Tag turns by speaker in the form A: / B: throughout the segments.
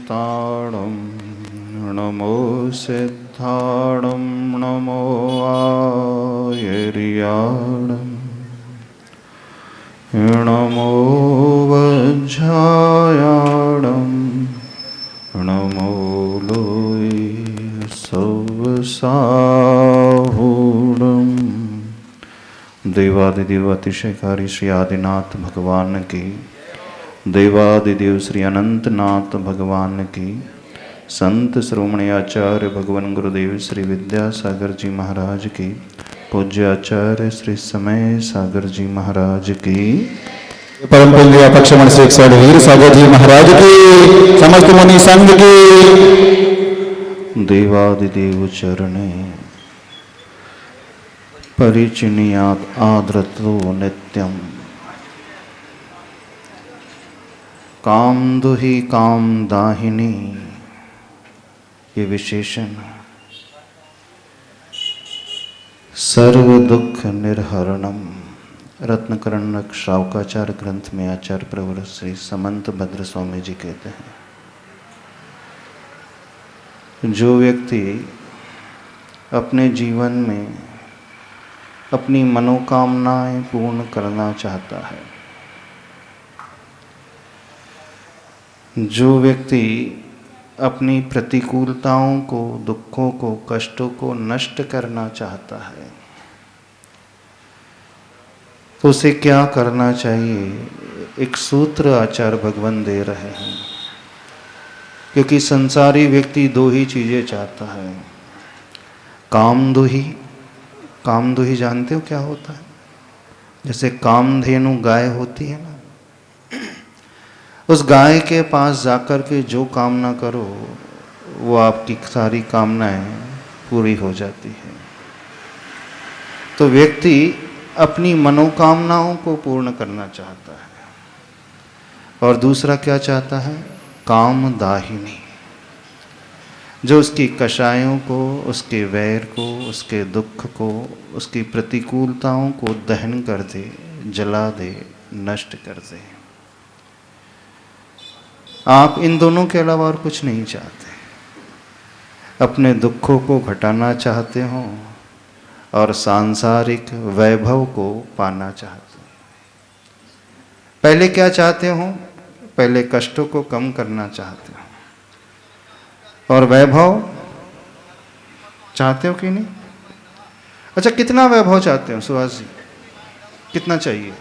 A: सिद्धाणं नमो सिद्धाणं नमो आयर्याणं नमो वज्रायाणं नमो लोय सवसाहूणं। देवादिदेव अतिशयकारी श्री आदिनाथ भगवान की, देवादिदेव श्री अनंतनाथ भगवान की, संत श्रोमणी आचार्य भगवान गुरुदेव श्री विद्यासागर जी महाराज की, पूज्य आचार्य श्री समय सागर जी महाराज की,
B: परम पूज्य पक्षमण श्री वीर सागर जी महाराज की, समस्त मुनि संघ की।
A: देवादिदेव चरणे परिचिनियात आदृतो नित्यम, कामदुहि कामदाहिनी, ये विशेषण सर्व दुख निर्हरणम रत्नकरणक श्रावकाचार्य ग्रंथ में आचार्य प्रवर श्री समंत भद्र स्वामी जी कहते हैं, जो व्यक्ति अपने जीवन में अपनी मनोकामनाएं पूर्ण करना चाहता है, जो व्यक्ति अपनी प्रतिकूलताओं को, दुखों को, कष्टों को नष्ट करना चाहता है, तो उसे क्या करना चाहिए? एक सूत्र आचार्य भगवान दे रहे हैं, क्योंकि संसारी व्यक्ति दो ही चीजें चाहता है, कामदुहि। कामदुहि जानते हो क्या होता है? जैसे कामधेनु गाय होती है ना, उस गाय के पास जाकर के जो कामना करो वो आपकी सारी कामनाएं पूरी हो जाती है। तो व्यक्ति अपनी मनोकामनाओं को पूर्ण करना चाहता है। और दूसरा क्या चाहता है? कामदाहिनी, जो उसकी कषायों को, उसके वैर को, उसके दुख को, उसकी प्रतिकूलताओं को दहन कर दे, जला दे, नष्ट कर दे। आप इन दोनों के अलावा और कुछ नहीं चाहते। अपने दुखों को घटाना चाहते हो और सांसारिक वैभव को पाना चाहते हो। पहले क्या चाहते हो? पहले कष्टों को कम करना चाहते हो, और वैभव चाहते हो कि नहीं? अच्छा, कितना वैभव चाहते हो सुहास जी? कितना चाहिए?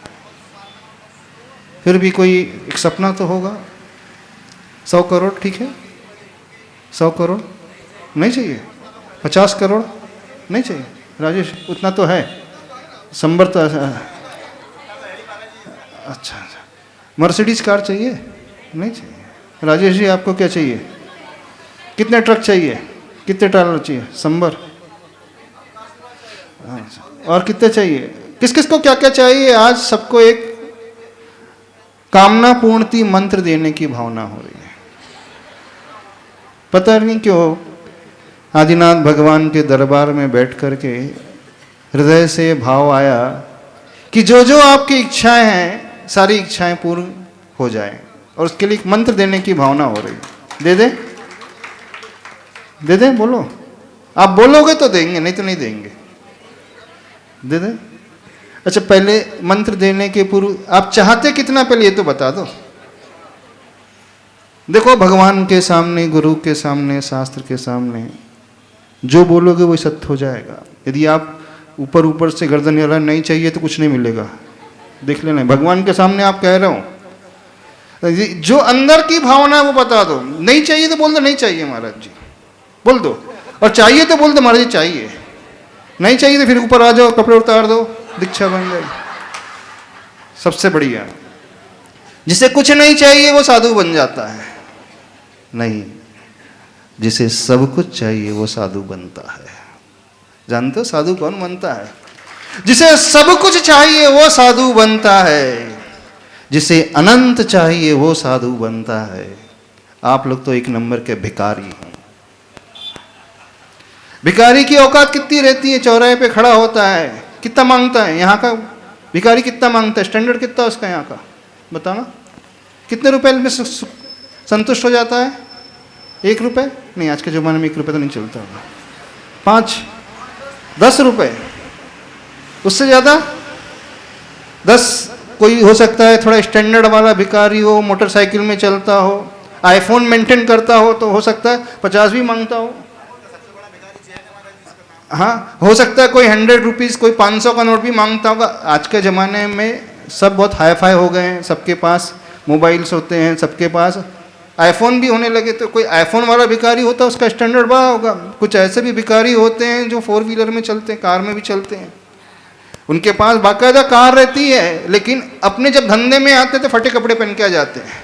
A: फिर भी कोई एक सपना तो होगा। 100 करोड़ ठीक है? 100 करोड़ नहीं चाहिए? 50 करोड़ नहीं चाहिए? राजेश उतना तो है, संबर तो अच्छा। मर्सिडीज कार चाहिए? नहीं चाहिए। राजेश जी आपको क्या चाहिए? कितने ट्रक चाहिए? कितने ट्रैलर चाहिए? संबर। और कितने चाहिए? किस किस को क्या क्या चाहिए? आज सबको एक कामना पूर्णति मंत्र देने की भावना हो रही है। पता नहीं क्यों आदिनाथ भगवान के दरबार में बैठ करके हृदय से भाव आया कि जो जो आपकी इच्छाएं हैं, सारी इच्छाएं पूर्ण हो जाएं, और उसके लिए एक मंत्र देने की भावना हो रही है। दे दे? दे दे? बोलो। आप बोलोगे तो देंगे, नहीं तो नहीं देंगे। दे दे? अच्छा, पहले मंत्र देने के पूर्व आप चाहते कितना, पहले ये तो बता दो। देखो, भगवान के सामने, गुरु के सामने, शास्त्र के सामने जो बोलोगे वो सत्य हो जाएगा। यदि आप ऊपर ऊपर से गर्दन हिला नहीं चाहिए तो कुछ नहीं मिलेगा। देख लेना, भगवान के सामने आप कह रहे हो, जो अंदर की भावना है वो बता दो। नहीं चाहिए तो बोल दो नहीं चाहिए महाराज जी, बोल दो। और चाहिए तो बोल दो महाराज जी चाहिए। नहीं चाहिए तो फिर ऊपर आ जाओ, कपड़े उतार दो, दीक्षा बन जाए। सबसे बढ़िया, जिसे कुछ नहीं चाहिए वो साधु बन जाता है। नहीं, जिसे सब कुछ चाहिए वो साधु बनता है। जानते हो साधु कौन बनता है? जिसे सब कुछ चाहिए वो साधु बनता है। जिसे अनंत चाहिए वो साधु बनता है। आप लोग तो एक नंबर के भिखारी हैं। भिखारी की औकात कितनी रहती है? चौराहे पे खड़ा होता है, कितना मांगता है? यहाँ का भिखारी कितना मांगता है? स्टैंडर्ड कितना उसका यहाँ का बताना? कितने रुपए में संतुष्ट हो जाता है? 1 रुपये नहीं, आज के ज़माने में 1 रुपये तो नहीं चलता होगा। 5, 10 रुपये, उससे ज़्यादा 10। कोई हो सकता है थोड़ा स्टैंडर्ड वाला भिखारी हो, मोटरसाइकिल में चलता हो, आईफोन मेंटेन करता हो, तो हो सकता है 50 भी मांगता हो। हाँ, हो सकता है कोई 100 रुपीज़, कोई 500 का नोट भी मांगता होगा। आज के ज़माने में सब बहुत हाई फाई हो गए हैं, सबके पास मोबाइल्स होते हैं, सबके पास आईफोन भी होने लगे, तो कोई आईफोन वाला भिखारी होता है उसका स्टैंडर्ड बड़ा होगा। कुछ ऐसे भी भिखारी होते हैं जो 4 व्हीलर में चलते हैं, कार में भी चलते हैं, उनके पास बाकायदा कार रहती है, लेकिन अपने जब धंधे में आते तो फटे कपड़े पहन के आ जाते हैं।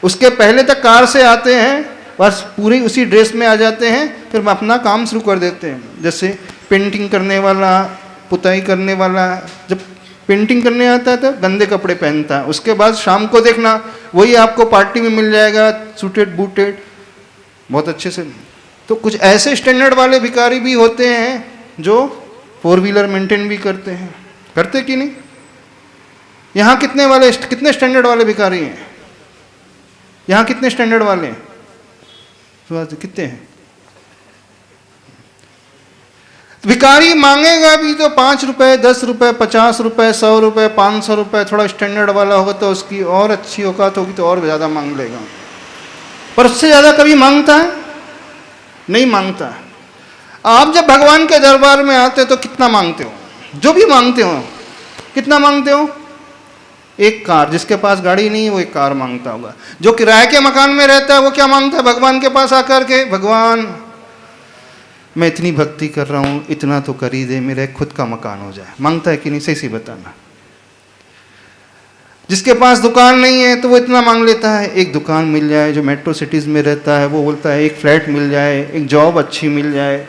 A: उसके पहले तक कार से आते हैं, बस पूरी उसी ड्रेस में आ जाते हैं, फिर अपना काम शुरू कर देते हैं। जैसे पेंटिंग करने वाला, पुताई करने वाला, जब पेंटिंग करने आता है तो गंदे कपड़े पहनता है, उसके बाद शाम को देखना वही आपको पार्टी में मिल जाएगा, सूटेड बूटेड बहुत अच्छे से। तो कुछ ऐसे स्टैंडर्ड वाले भिखारी भी होते हैं जो 4 व्हीलर मेंटेन भी करते हैं, करते कि नहीं? यहाँ कितने स्टैंडर्ड वाले भिखारी हैं? यहाँ कितने स्टैंडर्ड वाले हैं? कितने हैं? भिखारी मांगेगा भी तो 5 रुपए, 10 रुपए, 50 रुपए, 100 रुपए, 500 रुपए। थोड़ा स्टैंडर्ड वाला होगा तो उसकी और अच्छी औकात होगी तो और ज़्यादा मांग लेगा, पर उससे ज़्यादा कभी मांगता है? नहीं मांगता है। आप जब भगवान के दरबार में आते हो तो कितना मांगते हो? जो भी मांगते हो कितना मांगते हो? 1 कार। जिसके पास गाड़ी नहीं है वो 1 कार मांगता होगा। जो किराए के मकान में रहता है वो क्या मांगता है भगवान के पास आकर के? भगवान, मैं इतनी भक्ति कर रहा हूँ, इतना तो कर ही दे, मेरा एक खुद का मकान हो जाए। मांगता है कि नहीं? सही बताना। जिसके पास दुकान नहीं है तो वो इतना मांग लेता है, एक दुकान मिल जाए। जो मेट्रो सिटीज़ में रहता है वो बोलता है एक फ्लैट मिल जाए, एक जॉब अच्छी मिल जाए,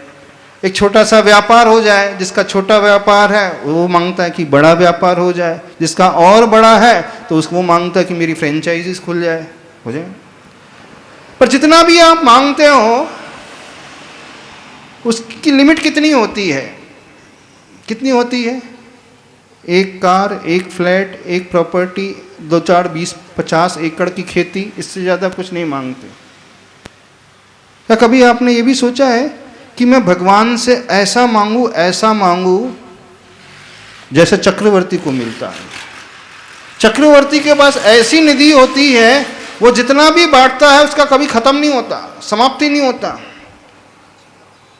A: एक छोटा सा व्यापार हो जाए। जिसका छोटा व्यापार है वो मांगता है कि बड़ा व्यापार हो जाए। जिसका और बड़ा है तो उसको वो मांगता है कि मेरी फ्रेंचाइजीज खुल जाए, हो जाए। पर जितना भी आप मांगते हो उसकी लिमिट कितनी होती है? कितनी होती है? 1 कार, 1 फ्लैट, 1 प्रॉपर्टी, 2, 4, 20, 50 एकड़ की खेती, इससे ज़्यादा कुछ नहीं मांगते। क्या कभी आपने ये भी सोचा है कि मैं भगवान से ऐसा मांगू जैसे चक्रवर्ती को मिलता है? चक्रवर्ती के पास ऐसी निधि होती है, वो जितना भी बांटता है उसका कभी खत्म नहीं होता, समाप्ति नहीं होता।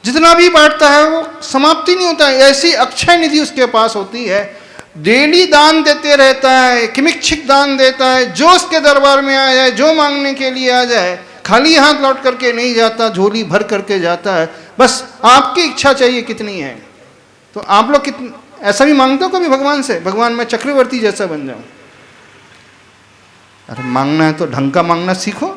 A: जितना भी बांटता है वो समाप्ति नहीं होता। ऐसी अक्षय निधि उसके पास होती है, डेली दान देते रहता है, किमिच्छिक दान देता है। जो उसके दरबार में आ जाए, जो मांगने के लिए आ जाए, खाली हाथ लौट करके नहीं जाता, झोली भर करके जाता है। बस आपकी इच्छा चाहिए कितनी है। तो आप लोग ऐसा भी मांगते हो कभी भगवान से? भगवान मैं चक्रवर्ती जैसा बन जाऊं? अरे मांगना है तो ढंग का मांगना सीखो।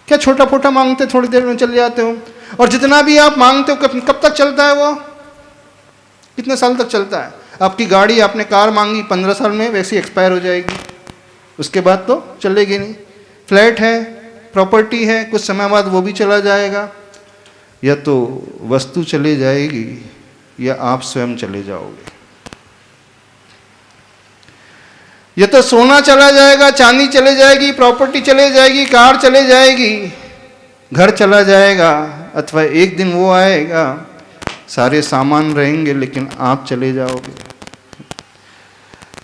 A: क्या छोटा फोटा मांगते थोड़ी देर में चले जाते हो? और जितना भी आप मांगते हो कब तक चलता है वो? कितने साल तक चलता है? आपकी गाड़ी, आपने कार मांगी 15 साल में, वैसी एक्सपायर हो जाएगी, उसके बाद तो चलेगी नहीं। फ्लैट है, प्रॉपर्टी है, कुछ समय बाद वो भी चला जाएगा। या तो वस्तु चली जाएगी या आप स्वयं चले जाओगे। या तो सोना चला जाएगा, चांदी चले जाएगी, प्रॉपर्टी चले जाएगी, कार चले जाएगी, घर चला जाएगा, अथवा एक दिन वो आएगा सारे सामान रहेंगे लेकिन आप चले जाओगे।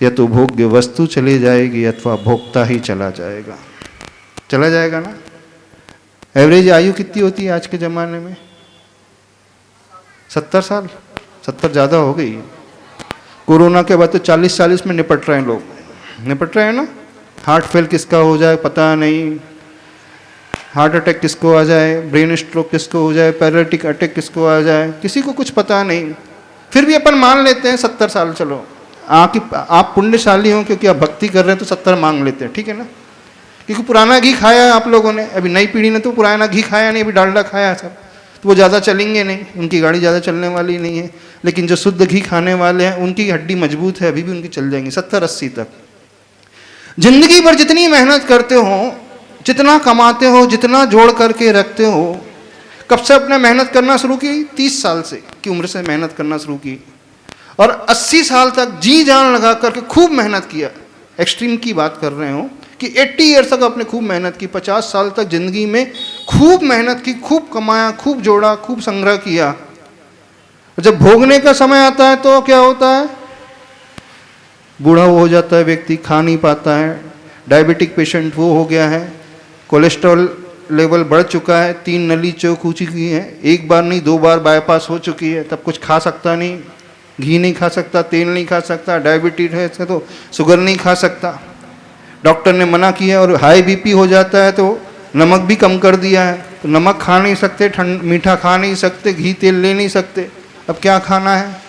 A: या तो भोग्य वस्तु चली जाएगी अथवा भोक्ता ही चला जाएगा। चला जाएगा ना। एवरेज आयु कितनी होती है आज के ज़माने में? 70 साल। 70 ज़्यादा हो गई। कोरोना के बाद तो 40-40 में निपट रहे हैं लोग, निपट रहे हैं ना। हार्ट फेल किसका हो जाए पता नहीं, हार्ट अटैक किसको आ जाए, ब्रेन स्ट्रोक किसको हो जाए, पैरालिटिक अटैक किसको आ जाए, किसी को कुछ पता नहीं। फिर भी अपन मान लेते हैं 70 साल। चलो आप पुण्यशाली हो क्योंकि आप भक्ति कर रहे हैं तो 70 मांग लेते हैं, ठीक है ना। क्योंकि पुराना घी खाया आप लोगों ने, अभी नई पीढ़ी ने तो पुराना घी खाया नहीं, अभी डालडा खाया सब, तो वो ज़्यादा चलेंगे नहीं, उनकी गाड़ी ज़्यादा चलने वाली नहीं है। लेकिन जो शुद्ध घी खाने वाले हैं उनकी हड्डी मजबूत है, अभी भी उनकी चल जाएंगी 70-80 तक। जिंदगी भर जितनी मेहनत करते हो, जितना कमाते हो, जितना जोड़ करके रखते हो, कब से अपने मेहनत करना शुरू की? 30 साल से की उम्र से मेहनत करना शुरू की और 80 साल तक जी जान लगा करके खूब मेहनत किया। एक्सट्रीम की बात कर रहे हो कि 80 ईयर्स तक आपने खूब मेहनत की, 50 साल तक जिंदगी में खूब मेहनत की, खूब कमाया, खूब जोड़ा, खूब संग्रह किया, जब भोगने का समय आता है तो क्या होता है? बूढ़ा हो जाता है व्यक्ति, खा नहीं पाता है, डायबिटिक पेशेंट वो हो गया है, कोलेस्ट्रॉल लेवल बढ़ चुका है, 3 नली चौक हो चुकी है, एक बार नहीं 2 बार बाईपास हो चुकी है, तब कुछ खा सकता नहीं, घी नहीं खा सकता, तेल नहीं खा सकता, डायबिटीज है इसका तो शुगर नहीं खा सकता, डॉक्टर ने मना किया, और हाई बीपी हो जाता है तो नमक भी कम कर दिया है, तो नमक खा नहीं सकते, मीठा खा नहीं सकते, घी तेल ले नहीं सकते, अब क्या खाना है?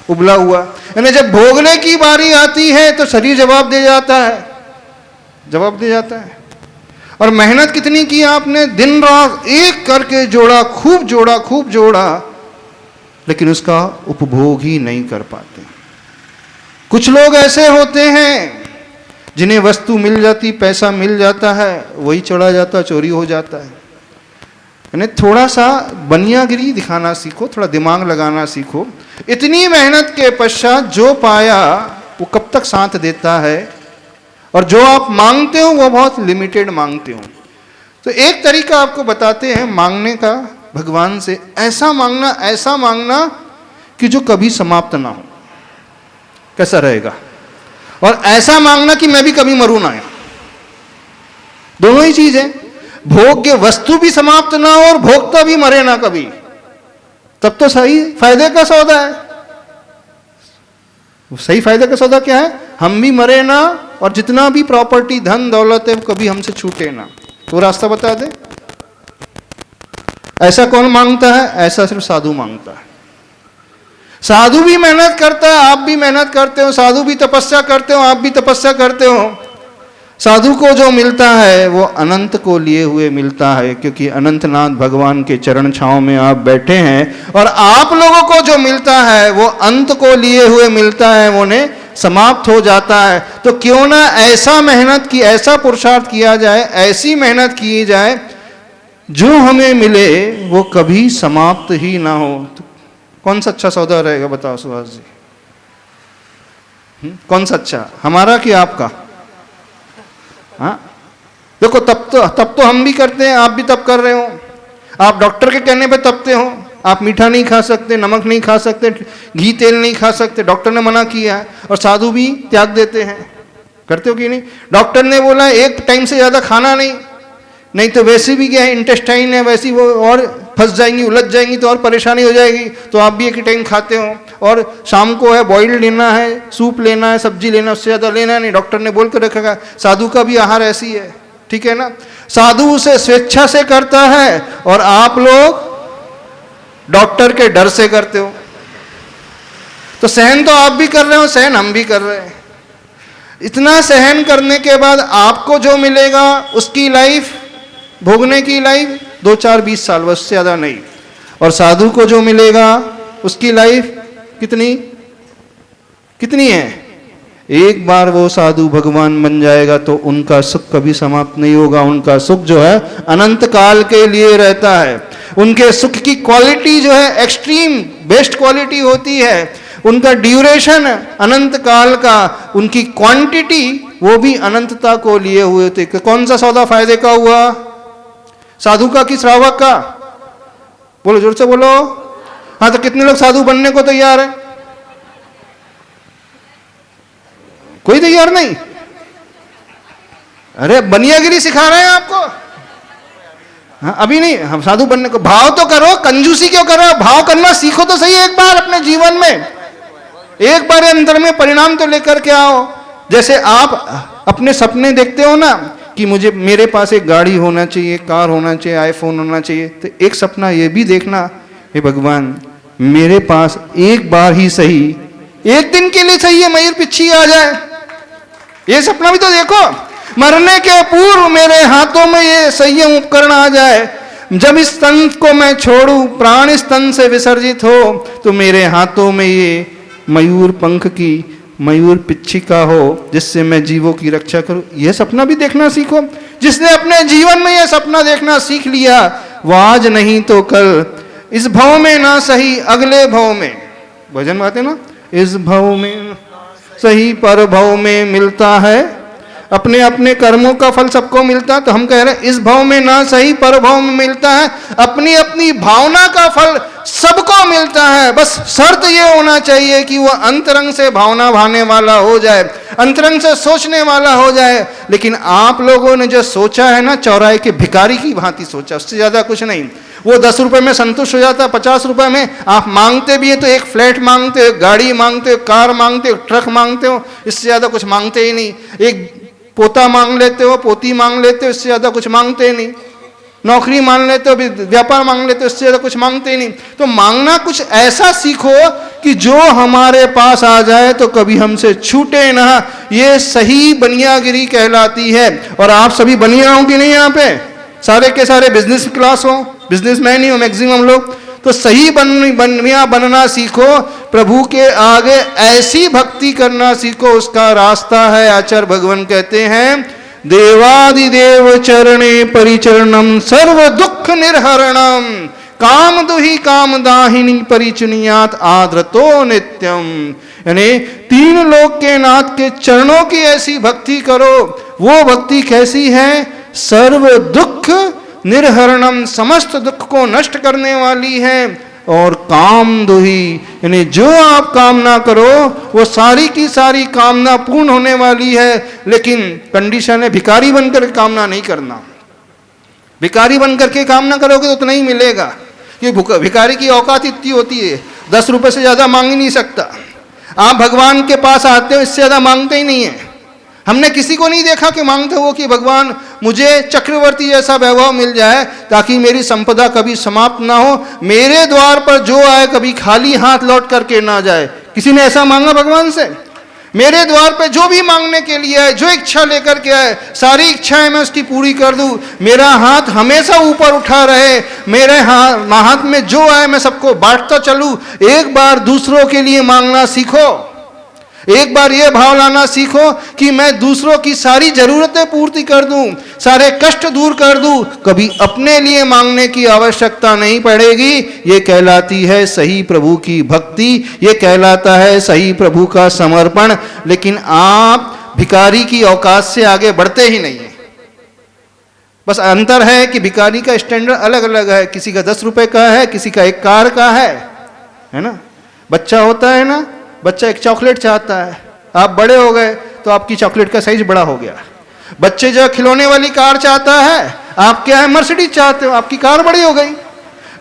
A: उबला हुआ। यानी जब भोगने की बारी आती है तो शरीर जवाब दे जाता है, जवाब दे जाता है। और मेहनत कितनी की आपने, दिन रात एक करके जोड़ा, खूब जोड़ा, लेकिन उसका उपभोग ही नहीं कर पाते। कुछ लोग ऐसे होते हैं जिन्हें वस्तु मिल जाती, पैसा मिल जाता है, वही चढ़ा जाता, चोरी हो जाता है। यानी थोड़ा सा बनियागिरी दिखाना सीखो, थोड़ा दिमाग लगाना सीखो। इतनी मेहनत के पश्चात जो पाया वो कब तक साथ देता है, और जो आप मांगते हो वो बहुत लिमिटेड मांगते हो। तो एक तरीका आपको बताते हैं मांगने का भगवान से, ऐसा मांगना कि जो कभी समाप्त ना हो। कैसा रहेगा? और ऐसा मांगना कि मैं भी कभी मरूं ना। दोनों ही चीज है, भोग्य वस्तु भी समाप्त ना हो और भोक्ता भी मरे ना कभी, तब तो सही फायदे का सौदा है। सही फायदे का सौदा क्या है? हम भी मरे ना, और जितना भी प्रॉपर्टी धन दौलत है कभी हमसे छूटे ना। तो रास्ता बता दे। ऐसा कौन मांगता है? ऐसा सिर्फ साधु मांगता है। साधु भी मेहनत करता है, आप भी मेहनत करते हो, साधु भी तपस्या करते हो, आप भी तपस्या करते हो। साधु को जो मिलता है वो अनंत को लिए हुए मिलता है, क्योंकि अनंतनाथ भगवान के चरण छांव में आप बैठे हैं। और आप लोगों को जो मिलता है वो अंत को लिए हुए मिलता है, वो ने समाप्त हो जाता है। तो क्यों ना ऐसा मेहनत की, ऐसा पुरुषार्थ किया जाए, ऐसी मेहनत की जाए जो हमें मिले वो कभी समाप्त ही ना हो। तो कौन सा अच्छा सौदा रहेगा बताओ सुभाष जी? कौन सा अच्छा, हमारा कि आपका? हाँ देखो, तब तो हम भी करते हैं, आप भी तब कर रहे हो। आप डॉक्टर के कहने पे तपते हो, आप मीठा नहीं खा सकते, नमक नहीं खा सकते, घी तेल नहीं खा सकते, डॉक्टर ने मना किया है। और साधु भी त्याग देते हैं, करते हो कि नहीं? डॉक्टर ने बोला एक टाइम से ज़्यादा खाना नहीं तो वैसे भी क्या है, इंटेस्टाइन है वैसी वो और फंस जाएंगी, उलझ जाएंगी तो और परेशानी हो जाएगी। तो आप भी एक ही टाइम खाते हो, और शाम को है बॉइल्ड लेना है, सूप लेना है, सब्जी लेना, उससे ज़्यादा लेना नहीं, डॉक्टर ने बोल कर रखेगा। साधु का भी आहार ऐसी है, ठीक है ना? साधु उसे स्वेच्छा से करता है, और आप लोग डॉक्टर के डर से करते हो। तो सहन तो आप भी कर रहे हो, सहन हम भी कर रहे हैं। इतना सहन करने के बाद आपको जो मिलेगा उसकी लाइफ, भोगने की लाइफ 2, 4, 20 साल, बस से ज़्यादा नहीं। और साधु को जो मिलेगा उसकी लाइफ कितनी है? एक बार वो साधु भगवान बन जाएगा तो उनका सुख कभी समाप्त नहीं होगा। उनका सुख जो है अनंत काल के लिए रहता है। उनके सुख की क्वालिटी जो है एक्सट्रीम बेस्ट क्वालिटी होती है। उनका ड्यूरेशन अनंत काल का, उनकी क्वांटिटी वो भी अनंतता को लिए हुए थे। कौन सा सौदा फायदे का हुआ? साधु का कि श्रावक का? बोलो, जोर से बोलो। हाँ, तो कितने लोग साधु बनने को तैयार है? कोई तैयार नहीं। अरे बनियागिरी सिखा रहे हैं आपको। हाँ, अभी नहीं, हम साधु बनने को। भाव तो करो, कंजूसी क्यों कर रहे हो? भाव करना सीखो तो सही एक बार अपने जीवन में। एक बार अंदर में परिणाम तो लेकर के आओ। जैसे आप अपने सपने देखते हो ना कि मेरे पास एक गाड़ी होना चाहिए, कार होना चाहिए, आईफोन होना चाहिए, तो एक सपना ये भी देखना, हे भगवान मेरे पास एक बार ही सही, एक दिन के लिए सही है, मयूर पिच्छी आ जाए, ये सपना भी तो देखो। मरने के पूर्व मेरे हाथों में ये संयम उपकरण आ जाए, जब इस तन को मैं छोड़ूं, प्राण इस तन से विसर्जित हो, तो मेरे हाथों में ये मयूर पंख की मयूर पिच्छिका हो, जिससे मैं जीवों की रक्षा करूं। यह सपना भी देखना सीखो। जिसने अपने जीवन में यह सपना देखना सीख लिया, वो आज नहीं तो कल, इस भव में ना सही अगले भव में, भजन गाते ना, इस भव में सही पर भव में मिलता है अपने अपने कर्मों का फल सबको मिलता है, तो हम कह रहे हैं इस भाव में ना सही पर भाव में मिलता है, अपनी अपनी भावना का फल सबको मिलता है। बस शर्त ये होना चाहिए कि वह अंतरंग से भावना भाने वाला हो जाए, अंतरंग से सोचने वाला हो जाए। लेकिन आप लोगों ने जो सोचा है ना, चौराहे के भिखारी की भांति सोचा, उससे ज्यादा कुछ नहीं। वो 10 रुपए में संतुष्ट हो जाता, 50 रुपए में आप मांगते भी है तो एक फ्लैट मांगते हो, गाड़ी मांगते हो, कार मांगते हो, ट्रक मांगते हो, इससे ज्यादा कुछ मांगते ही नहीं। एक पोता मांग लेते हो, पोती मांग लेते हो, इससे ज्यादा कुछ मांगते ही नहीं। नौकरी मांग लेते हो, व्यापार मांग लेते हो, इससे ज्यादा कुछ मांगते ही नहीं। तो मांगना कुछ ऐसा सीखो कि जो हमारे पास आ जाए तो कभी हमसे छूटे ना। ये सही बनियागिरी कहलाती है। और आप सभी बनिया हो कि नहीं? यहाँ पे सारे के सारे बिजनेस क्लास हो, बिजनेसमैन ही हो मैक्सिमम लोग। तो सही बनिया बनना सीखो, प्रभु के आगे ऐसी भक्ति करना सीखो, उसका रास्ता है। आचार्य भगवान कहते हैं, देवादिदेव चरणे परिचरणम सर्व दुख निर्हरणम काम दुहि काम दाहिनी परिचुनियात आद्रतो नित्यम। यानी 3 लोक के नाथ के चरणों की ऐसी भक्ति करो। वो भक्ति कैसी है? सर्व दुख निर्हरणम, समस्त दुख को नष्ट करने वाली है। और काम दुही, यानी जो आप कामना करो वो सारी की सारी कामना पूर्ण होने वाली है। लेकिन कंडीशन है, भिखारी बनकर कामना नहीं करना। भिखारी बनकर के कामना करोगे तो उतना ही मिलेगा। कि भिखारी की औकात इतनी होती है, 10 रुपए से ज्यादा मांग ही नहीं सकता। आप भगवान के पास आते हो, इससे ज्यादा मांगते ही नहीं है। हमने किसी को नहीं देखा कि मांगते हो कि भगवान मुझे चक्रवर्ती जैसा वैभव मिल जाए ताकि मेरी संपदा कभी समाप्त ना हो, मेरे द्वार पर जो आए कभी खाली हाथ लौट करके ना जाए। किसी ने ऐसा मांगा भगवान से? मेरे द्वार पे जो भी मांगने के लिए आए, जो इच्छा लेकर के आए, सारी इच्छाएं मैं उसकी पूरी कर दूं। मेरा हाथ हमेशा ऊपर उठा रहे, मेरे हाथ में जो आए मैं सबको बांटता चलूं। एक बार दूसरों के लिए मांगना सीखो। एक बार ये भाव लाना सीखो कि मैं दूसरों की सारी जरूरतें पूर्ति कर दूं, सारे कष्ट दूर कर दूं, कभी अपने लिए मांगने की आवश्यकता नहीं पड़ेगी। ये कहलाती है सही प्रभु की भक्ति, ये कहलाता है सही प्रभु का समर्पण। लेकिन आप भिखारी की औकात से आगे बढ़ते ही नहीं है। बस अंतर है कि भिखारी का स्टैंडर्ड अलग अलग है। किसी का 10 रुपए का है, किसी का 1 कार का है ना। बच्चा होता है ना, बच्चा एक चॉकलेट चाहता है, आप बड़े हो गए तो आपकी चॉकलेट का साइज बड़ा हो गया। बच्चे जो खिलौने वाली कार चाहता है, आप क्या है मर्सिडीज चाहते हो, आपकी कार बड़ी हो गई।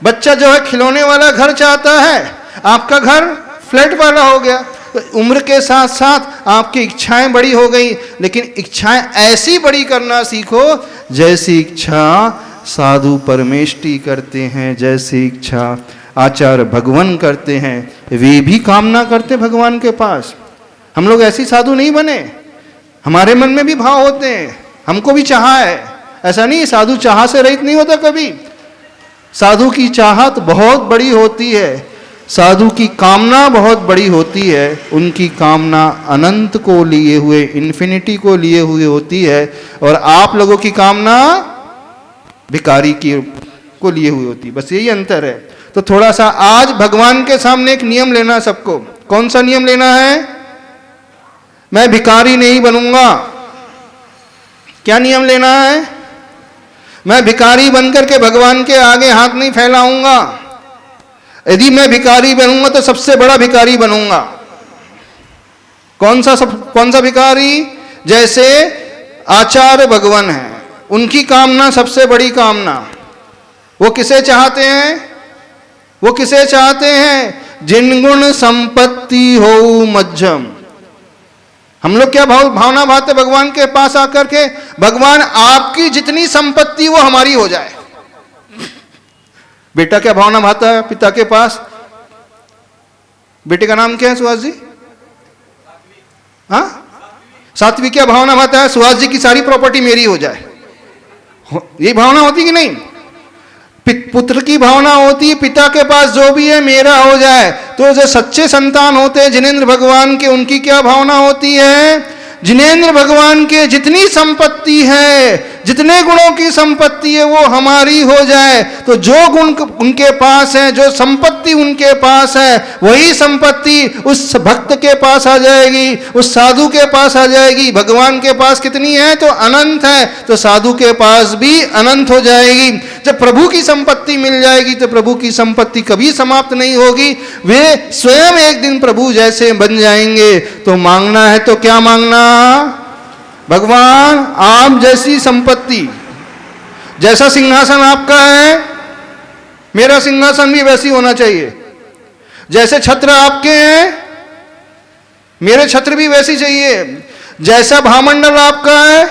A: बच्चा जो है खिलौने वाला घर चाहता है, आपका घर फ्लैट वाला हो गया। तो उम्र के साथ साथ आपकी इच्छाएं बड़ी हो गई। लेकिन इच्छाएं ऐसी बड़ी करना सीखो जैसी इच्छा साधु परमेष्टि करते हैं, जैसी इच्छा आचार्य भगवान करते हैं। वे भी कामना करते भगवान के पास। हम लोग ऐसी साधु नहीं बने, हमारे मन में भी भाव होते हैं, हमको भी चाह है। ऐसा नहीं साधु चाह से रहित नहीं होता कभी। साधु की चाहत बहुत बड़ी होती है, साधु की कामना बहुत बड़ी होती है। उनकी कामना अनंत को लिए हुए, इन्फिनिटी को लिए हुए होती है। और आप लोगों की कामना भिखारी की को लिए हुई होती है। बस यही अंतर है। तो थोड़ा सा आज भगवान के सामने एक नियम लेना सबको। कौन सा नियम लेना है? मैं भिखारी नहीं बनूंगा। क्या नियम लेना है? मैं भिखारी बनकर के भगवान के आगे हाथ नहीं फैलाऊंगा। यदि मैं भिखारी बनूंगा तो सबसे बड़ा भिखारी बनूंगा। कौन सा भिखारी? जैसे आचार्य भगवान है, उनकी कामना सबसे बड़ी कामना। वो किसे चाहते हैं? वो किसे चाहते हैं? जिन गुण संपत्ति हो मध्यम। हम लोग क्या भावना भाते भगवान के पास आकर के, भगवान आपकी जितनी संपत्ति वो हमारी हो जाए। बेटा क्या भावना भाता है पिता के पास? बेटे का नाम क्या है सुहास जी? हाँ, सात्विक क्या भावना भाता है? सुहास जी की सारी प्रॉपर्टी मेरी हो जाए। ये भावना होती कि नहीं? पुत्र की भावना होती है पिता के पास जो भी है मेरा हो जाए। तो जो सच्चे संतान होते हैं जिनेंद्र भगवान के, उनकी क्या भावना होती है? जिनेंद्र भगवान के जितनी संपत्ति है जितने गुणों की संपत्ति है वो हमारी हो जाए, तो जो गुण उनके पास है, जो संपत्ति उनके पास है, वही संपत्ति उस भक्त के पास आ जाएगी, उस साधु के पास आ जाएगी। भगवान के पास कितनी है? तो अनंत है, तो साधु के पास भी अनंत हो जाएगी। जब प्रभु की संपत्ति मिल जाएगी तो प्रभु की संपत्ति कभी समाप्त नहीं होगी। वे स्वयं एक दिन प्रभु जैसे बन जाएंगे। तो मांगना है तो क्या मांगना? भगवान आप जैसी संपत्ति, जैसा सिंहासन आपका है मेरा सिंहासन भी वैसी होना चाहिए। जैसे छत्र आपके हैं मेरे छत्र भी वैसी चाहिए। जैसा भामंडल आपका है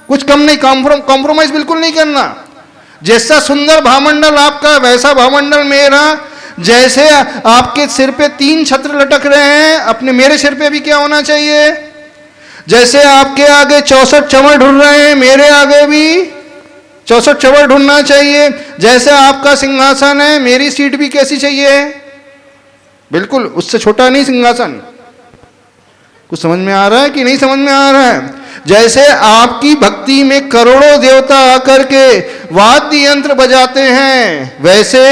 A: कुछ कम नहीं, कॉम्प्रोमाइज बिल्कुल नहीं करना। जैसा सुंदर भामंडल आपका वैसा भामंडल मेरा। जैसे आपके सिर पे 3 छत्र लटक रहे हैं, अपने मेरे सिर पे भी क्या होना चाहिए? जैसे आपके आगे 64 चंवर ढूंढ रहे हैं, मेरे आगे भी 64 चंवर ढूंढना चाहिए। जैसे आपका सिंहासन है मेरी सीट भी कैसी चाहिए? बिल्कुल उससे छोटा नहीं सिंहासन। कुछ समझ में आ रहा है कि नहीं समझ में आ रहा है? जैसे आपकी भक्ति में करोड़ों देवता आकर के वाद्य यंत्र बजाते हैं, वैसे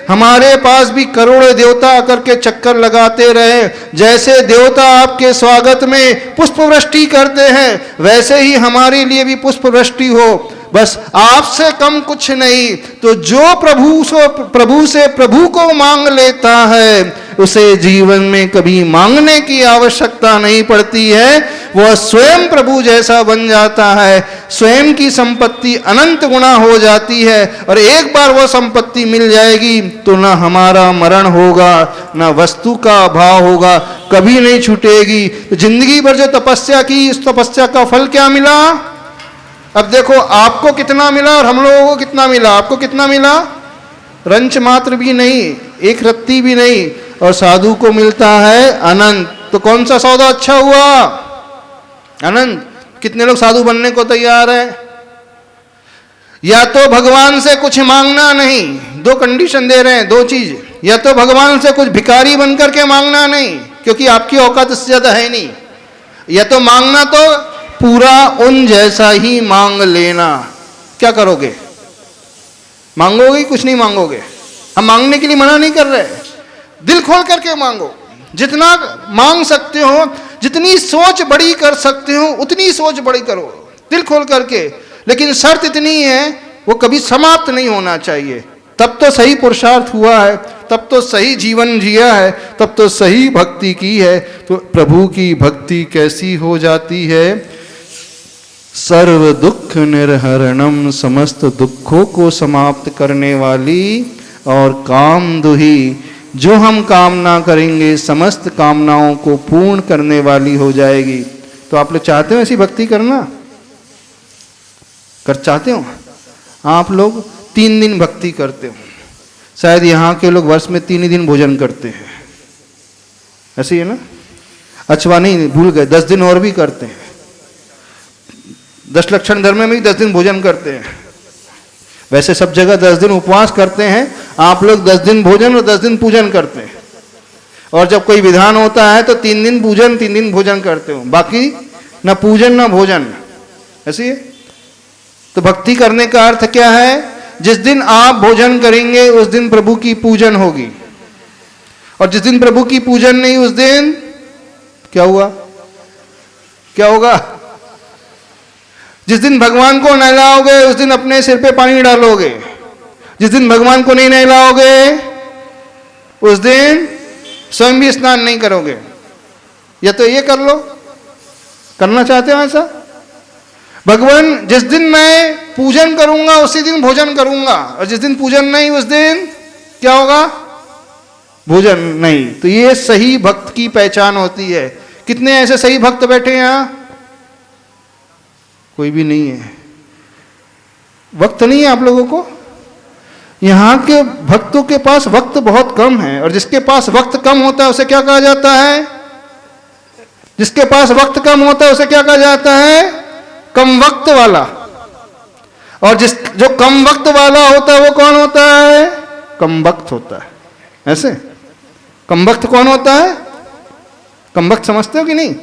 A: हमारे पास भी करोड़ों देवता आकर के चक्कर लगाते रहे। जैसे देवता आपके स्वागत में पुष्प वृष्टि करते हैं, वैसे ही हमारे लिए भी पुष्प वृष्टि हो। बस आपसे कम कुछ नहीं। तो जो प्रभु से प्रभु को मांग लेता है उसे जीवन में कभी मांगने की आवश्यकता नहीं पड़ती है। वह स्वयं प्रभु जैसा बन जाता है, स्वयं की संपत्ति अनंत गुना हो जाती है। और एक बार वह संपत्ति मिल जाएगी तो ना हमारा मरण होगा, ना वस्तु का अभाव होगा, कभी नहीं छूटेगी। तो जिंदगी भर जो तपस्या की, उस तपस्या का फल क्या मिला? अब देखो आपको कितना मिला और हम लोगों को कितना मिला। आपको कितना मिला? रंच मात्र भी नहीं, एक रत्ती भी नहीं। और साधु को मिलता है अनंत। तो कौन सा सौदा अच्छा हुआ? अनंत। कितने लोग साधु बनने को तैयार है? या तो भगवान से कुछ मांगना नहीं, 2 कंडीशन दे रहे हैं, 2 चीज। या तो भगवान से कुछ भिखारी बनकर के मांगना नहीं, क्योंकि आपकी औकात इससे ज्यादा है नहीं। या तो मांगना तो पूरा उन जैसा ही मांग लेना। क्या करोगे? मांगोगे? कुछ नहीं मांगोगे। हम मांगने के लिए मना नहीं कर रहे, दिल खोल करके मांगो। जितना मांग सकते हो, जितनी सोच बड़ी कर सकते हो उतनी सोच बड़ी करो, दिल खोल करके। लेकिन शर्त इतनी है, वो कभी समाप्त नहीं होना चाहिए। तब तो सही पुरुषार्थ हुआ है, तब तो सही जीवन जिया है, तब तो सही भक्ति की है। तो प्रभु की भक्ति कैसी हो जाती है? सर्व दुख निर्हरणम, समस्त दुखों को समाप्त करने वाली और काम दुही, जो हम कामना करेंगे समस्त कामनाओं को पूर्ण करने वाली हो जाएगी। तो आप लोग चाहते हो ऐसी भक्ति करना? चाहते हो? आप लोग 3 दिन भक्ति करते हो, शायद यहाँ के लोग वर्ष में 3 ही दिन भोजन करते हैं, ऐसे ही है ना? अच्छा नहीं, भूल गए, 10 दिन और भी करते हैं। 10 लक्षण धर्म में भी 10 दिन भोजन करते हैं। वैसे सब जगह 10 दिन उपवास करते हैं, आप लोग 10 दिन भोजन और 10 दिन पूजन करते हैं। और जब कोई विधान होता है तो 3 दिन पूजन 3 दिन भोजन करते हो, बाकी ना पूजन ना भोजन, ऐसे ही है। तो भक्ति करने का अर्थ क्या है? जिस दिन आप भोजन करेंगे उस दिन प्रभु की पूजन होगी, और जिस दिन प्रभु की पूजन नहीं उस दिन क्या हुआ? क्या होगा? जिस दिन भगवान को नहलाओगे उस दिन अपने सिर पे पानी डालोगे, जिस दिन भगवान को नहीं नहलाओगे उस दिन स्वयं भी स्नान नहीं करोगे। या तो ये कर लो, करना चाहते हो ऐसा? भगवान जिस दिन मैं पूजन करूंगा उसी दिन भोजन करूंगा, और जिस दिन पूजन नहीं उस दिन क्या होगा? भोजन नहीं। तो ये सही भक्त की पहचान होती है। कितने ऐसे सही भक्त बैठे हैं यहां? कोई भी नहीं है। वक्त नहीं है आप लोगों को? यहां के भक्तों के पास वक्त बहुत कम है, और जिसके पास वक्त कम होता है उसे क्या कहा जाता है? जिसके पास वक्त कम होता है उसे क्या कहा जाता है? कम वक्त वाला। और जो कम वक्त वाला होता है वो कौन होता है? कम वक्त होता है। ऐसे कम वक्त कौन होता है? कम वक्त समझते हो कि नहीं?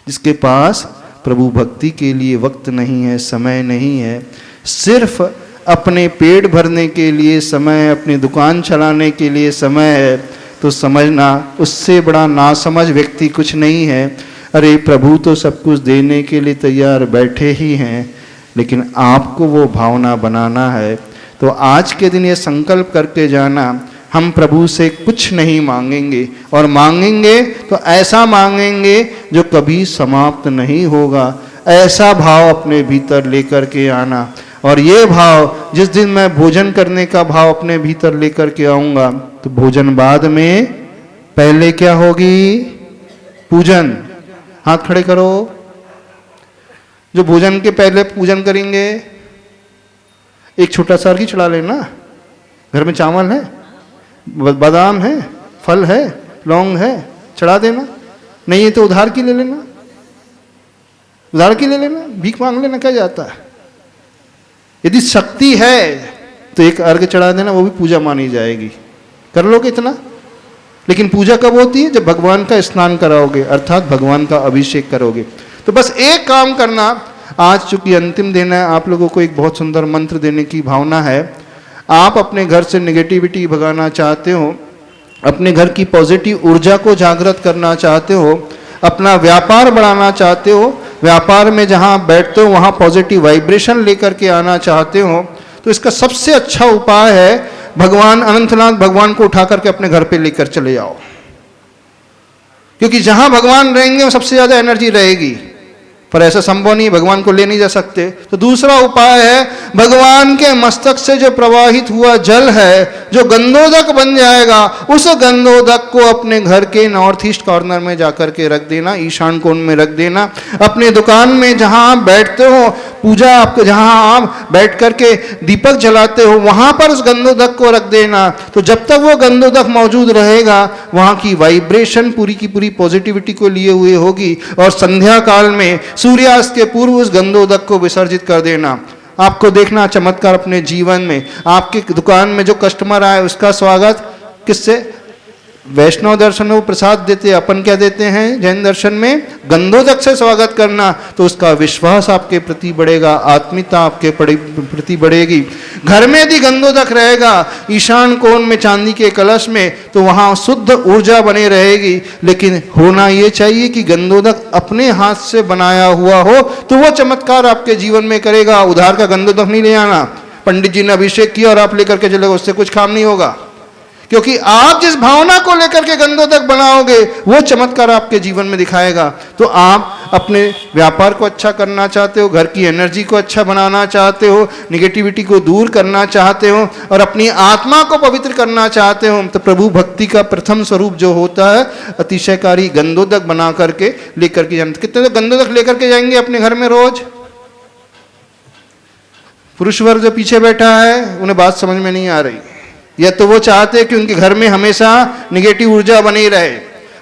A: जिसके पास प्रभु भक्ति के लिए वक्त नहीं है, समय नहीं है, सिर्फ अपने पेट भरने के लिए समय है, अपनी दुकान चलाने के लिए समय है, तो समझना उससे बड़ा नासमझ व्यक्ति कुछ नहीं है। अरे प्रभु तो सब कुछ देने के लिए तैयार बैठे ही हैं, लेकिन आपको वो भावना बनाना है। तो आज के दिन ये संकल्प करके जाना, हम प्रभु से कुछ नहीं मांगेंगे, और मांगेंगे तो ऐसा मांगेंगे जो कभी समाप्त नहीं होगा। ऐसा भाव अपने भीतर लेकर के आना, और ये भाव जिस दिन मैं भोजन करने का भाव अपने भीतर लेकर के आऊँगा, तो भोजन बाद में, पहले क्या होगी? पूजन। हाथ खड़े करो। जो भोजन के पहले पूजन करेंगे, एक छोटा सा अर्घ्य चढ़ा लेना। घर में चावल है, बादाम है, फल है, लौंग है, चढ़ा देना। नहीं है तो उधार की ले लेना, उधार की ले लेना, भीख मांग लेना, क्या जाता है। यदि शक्ति है तो एक अर्घ्य चढ़ा देना, वो भी पूजा मानी जाएगी। कर लोगे इतना? लेकिन पूजा कब होती है? जब भगवान का स्नान कराओगे, अर्थात भगवान का अभिषेक करोगे। तो बस एक काम करना, आज चूंकि अंतिम दिन है, आप लोगों को एक बहुत सुंदर मंत्र देने की भावना है। आप अपने घर से नेगेटिविटी भगाना चाहते हो, अपने घर की पॉजिटिव ऊर्जा को जागृत करना चाहते हो, अपना व्यापार बढ़ाना चाहते हो, व्यापार में जहाँ बैठते हो वहाँ पॉजिटिव वाइब्रेशन लेकर के आना चाहते हो, तो इसका सबसे अच्छा उपाय है भगवान अनंतनाथ भगवान को उठा करके अपने घर पे लेकर चले जाओ। क्योंकि जहां भगवान रहेंगे वो सबसे ज्यादा एनर्जी रहेगी। पर ऐसा संभव नहीं, भगवान को ले नहीं जा सकते। तो दूसरा उपाय है, भगवान के मस्तक से जो प्रवाहित हुआ जल है, जो गंधोदक बन जाएगा, उस गंधोदक को अपने घर के नॉर्थ ईस्ट कॉर्नर में जाकर के रख देना, ईशान कोण में रख देना। अपने दुकान में जहां आप बैठते हो, पूजा आपको जहां आप बैठ करके दीपक जलाते हो, वहां पर उस गंधोदक को रख देना। तो जब तक वो गंधोदक मौजूद रहेगा, वहां की वाइब्रेशन पूरी की पूरी पॉजिटिविटी को लिए हुए होगी। और संध्या काल में सूर्यास्त के पूर्व उस गंधोदक को विसर्जित कर देना। आपको देखना चमत्कार अपने जीवन में। आपकी दुकान में जो कस्टमर आए उसका स्वागत किससे? वैष्णव दर्शन में वो प्रसाद देते हैं, अपन क्या देते हैं जैन दर्शन में? गंधोदक से स्वागत करना। तो उसका विश्वास आपके प्रति बढ़ेगा, आत्मीयता आपके प्रति बढ़ेगी। घर में यदि गंधोदक रहेगा ईशान कोण में चांदी के कलश में, तो वहाँ शुद्ध ऊर्जा बनी रहेगी। लेकिन होना ये चाहिए कि गंधोदक अपने हाथ से बनाया हुआ हो, तो वो चमत्कार आपके जीवन में करेगा। उधार का गंधोदक नहीं ले आना। पंडित जी ने अभिषेक किया और आप लेकर के चले, उससे कुछ काम नहीं होगा। क्योंकि आप जिस भावना को लेकर के गंधोदक बनाओगे, वो चमत्कार आपके जीवन में दिखाएगा। तो आप अपने व्यापार को अच्छा करना चाहते हो, घर की एनर्जी को अच्छा बनाना चाहते हो, निगेटिविटी को दूर करना चाहते हो, और अपनी आत्मा को पवित्र करना चाहते हो, तो प्रभु भक्ति का प्रथम स्वरूप जो होता है, अतिशयकारी गंधोदक बना करके लेकर के जाना। कितने तो गंधोदक लेकर के जाएंगे अपने घर में रोज? पुरुष वर्ग जो पीछे बैठा है, उन्हें बात समझ में नहीं आ रही। या तो वो चाहते हैं कि उनके घर में हमेशा निगेटिव ऊर्जा बनी रहे,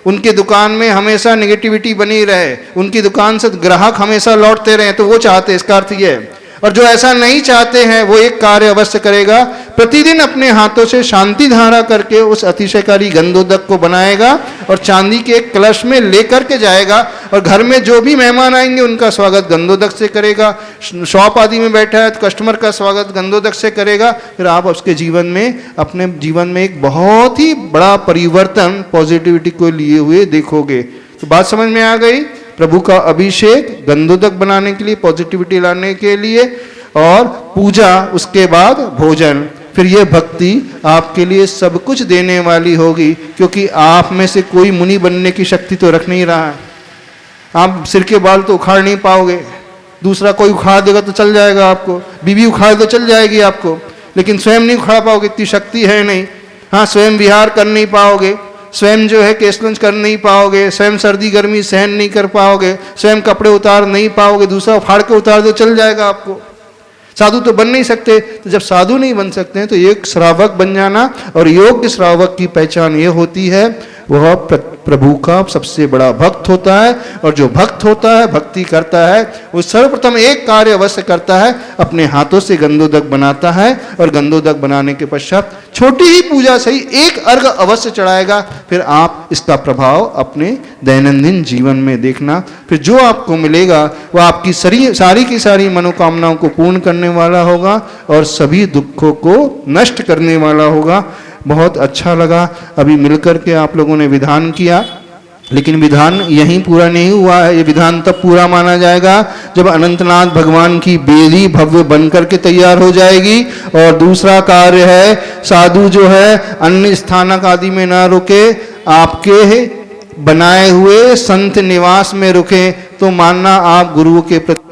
A: उनकी दुकान में हमेशा निगेटिविटी बनी रहे, उनकी दुकान से ग्राहक हमेशा लौटते रहे, तो वो चाहते हैं। इसका अर्थ ये है। और जो ऐसा नहीं चाहते हैं, वो एक कार्य अवश्य करेगा, प्रतिदिन अपने हाथों से शांति धारा करके उस अतिशयकारी गंधोदक को बनाएगा और चांदी के एक कलश में लेकर के जाएगा। और घर में जो भी मेहमान आएंगे उनका स्वागत गंधोदक से करेगा। शॉप आदि में बैठा है तो कस्टमर का स्वागत गंधोदक से करेगा। फिर आप उसके जीवन में, अपने जीवन में एक बहुत ही बड़ा परिवर्तन पॉजिटिविटी को लिए हुए देखोगे। तो बात समझ में आ गई? प्रभु का अभिषेक गंधोदक बनाने के लिए, पॉजिटिविटी लाने के लिए, और पूजा, उसके बाद भोजन, फिर ये भक्ति आपके लिए सब कुछ देने वाली होगी। क्योंकि आप में से कोई मुनि बनने की शक्ति तो रख नहीं रहा है। आप सिर के बाल तो उखाड़ नहीं पाओगे, दूसरा कोई उखाड़ देगा तो चल जाएगा आपको, बीवी उखाड़ तो चल जाएगी आपको, लेकिन स्वयं नहीं उखाड़ पाओगे, इतनी शक्ति है नहीं। हाँ, स्वयं विहार कर नहीं पाओगे, स्वयं जो है केसलंच कर नहीं पाओगे, स्वयं सर्दी गर्मी सहन नहीं कर पाओगे, स्वयं कपड़े उतार नहीं पाओगे, दूसरा फाड़ के उतार दो चल जाएगा आपको। साधु तो बन नहीं सकते। तो जब साधु नहीं बन सकते हैं तो एक श्रावक बन जाना। और योग्य श्रावक की पहचान ये होती है, वह प्रभु का सबसे बड़ा भक्त होता है। और जो भक्त होता है, भक्ति करता है, वो सर्वप्रथम एक कार्य अवश्य करता है, अपने हाथों से गंधोदक बनाता है और गंधोदक बनाने के पश्चात छोटी ही पूजा सही एक अर्घ अवश्य चढ़ाएगा। फिर आप इसका प्रभाव अपने दैनंदिन जीवन में देखना, फिर जो आपको मिलेगा वह आपकी सारी की सारी मनोकामनाओं को पूर्ण करने वाला होगा और सभी दुखों को नष्ट करने वाला होगा। बहुत अच्छा लगा अभी मिलकर के आप लोगों ने विधान किया, लेकिन विधान यहीं पूरा नहीं हुआ है। ये विधान तब पूरा माना जाएगा जब अनंतनाथ भगवान की बेदी भव्य बनकर के तैयार हो जाएगी। और दूसरा कार्य है, साधु जो है अन्य स्थानक आदि में ना रुके, आपके बनाए हुए संत निवास में रुके, तो मानना आप गुरु के प्रति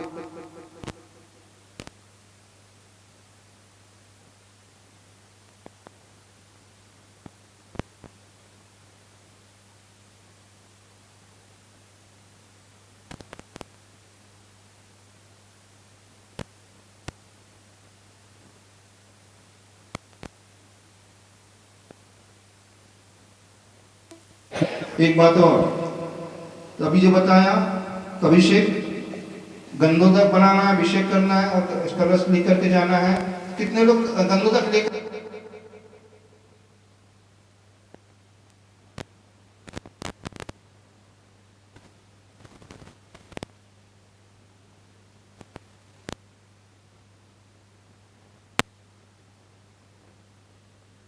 A: एक बात और, तो अभी जो बताया अभिषेक गंधोदक बनाना है, अभिषेक करना है और कलश लेकर के जाना है। कितने लोग गंधोदक लेकर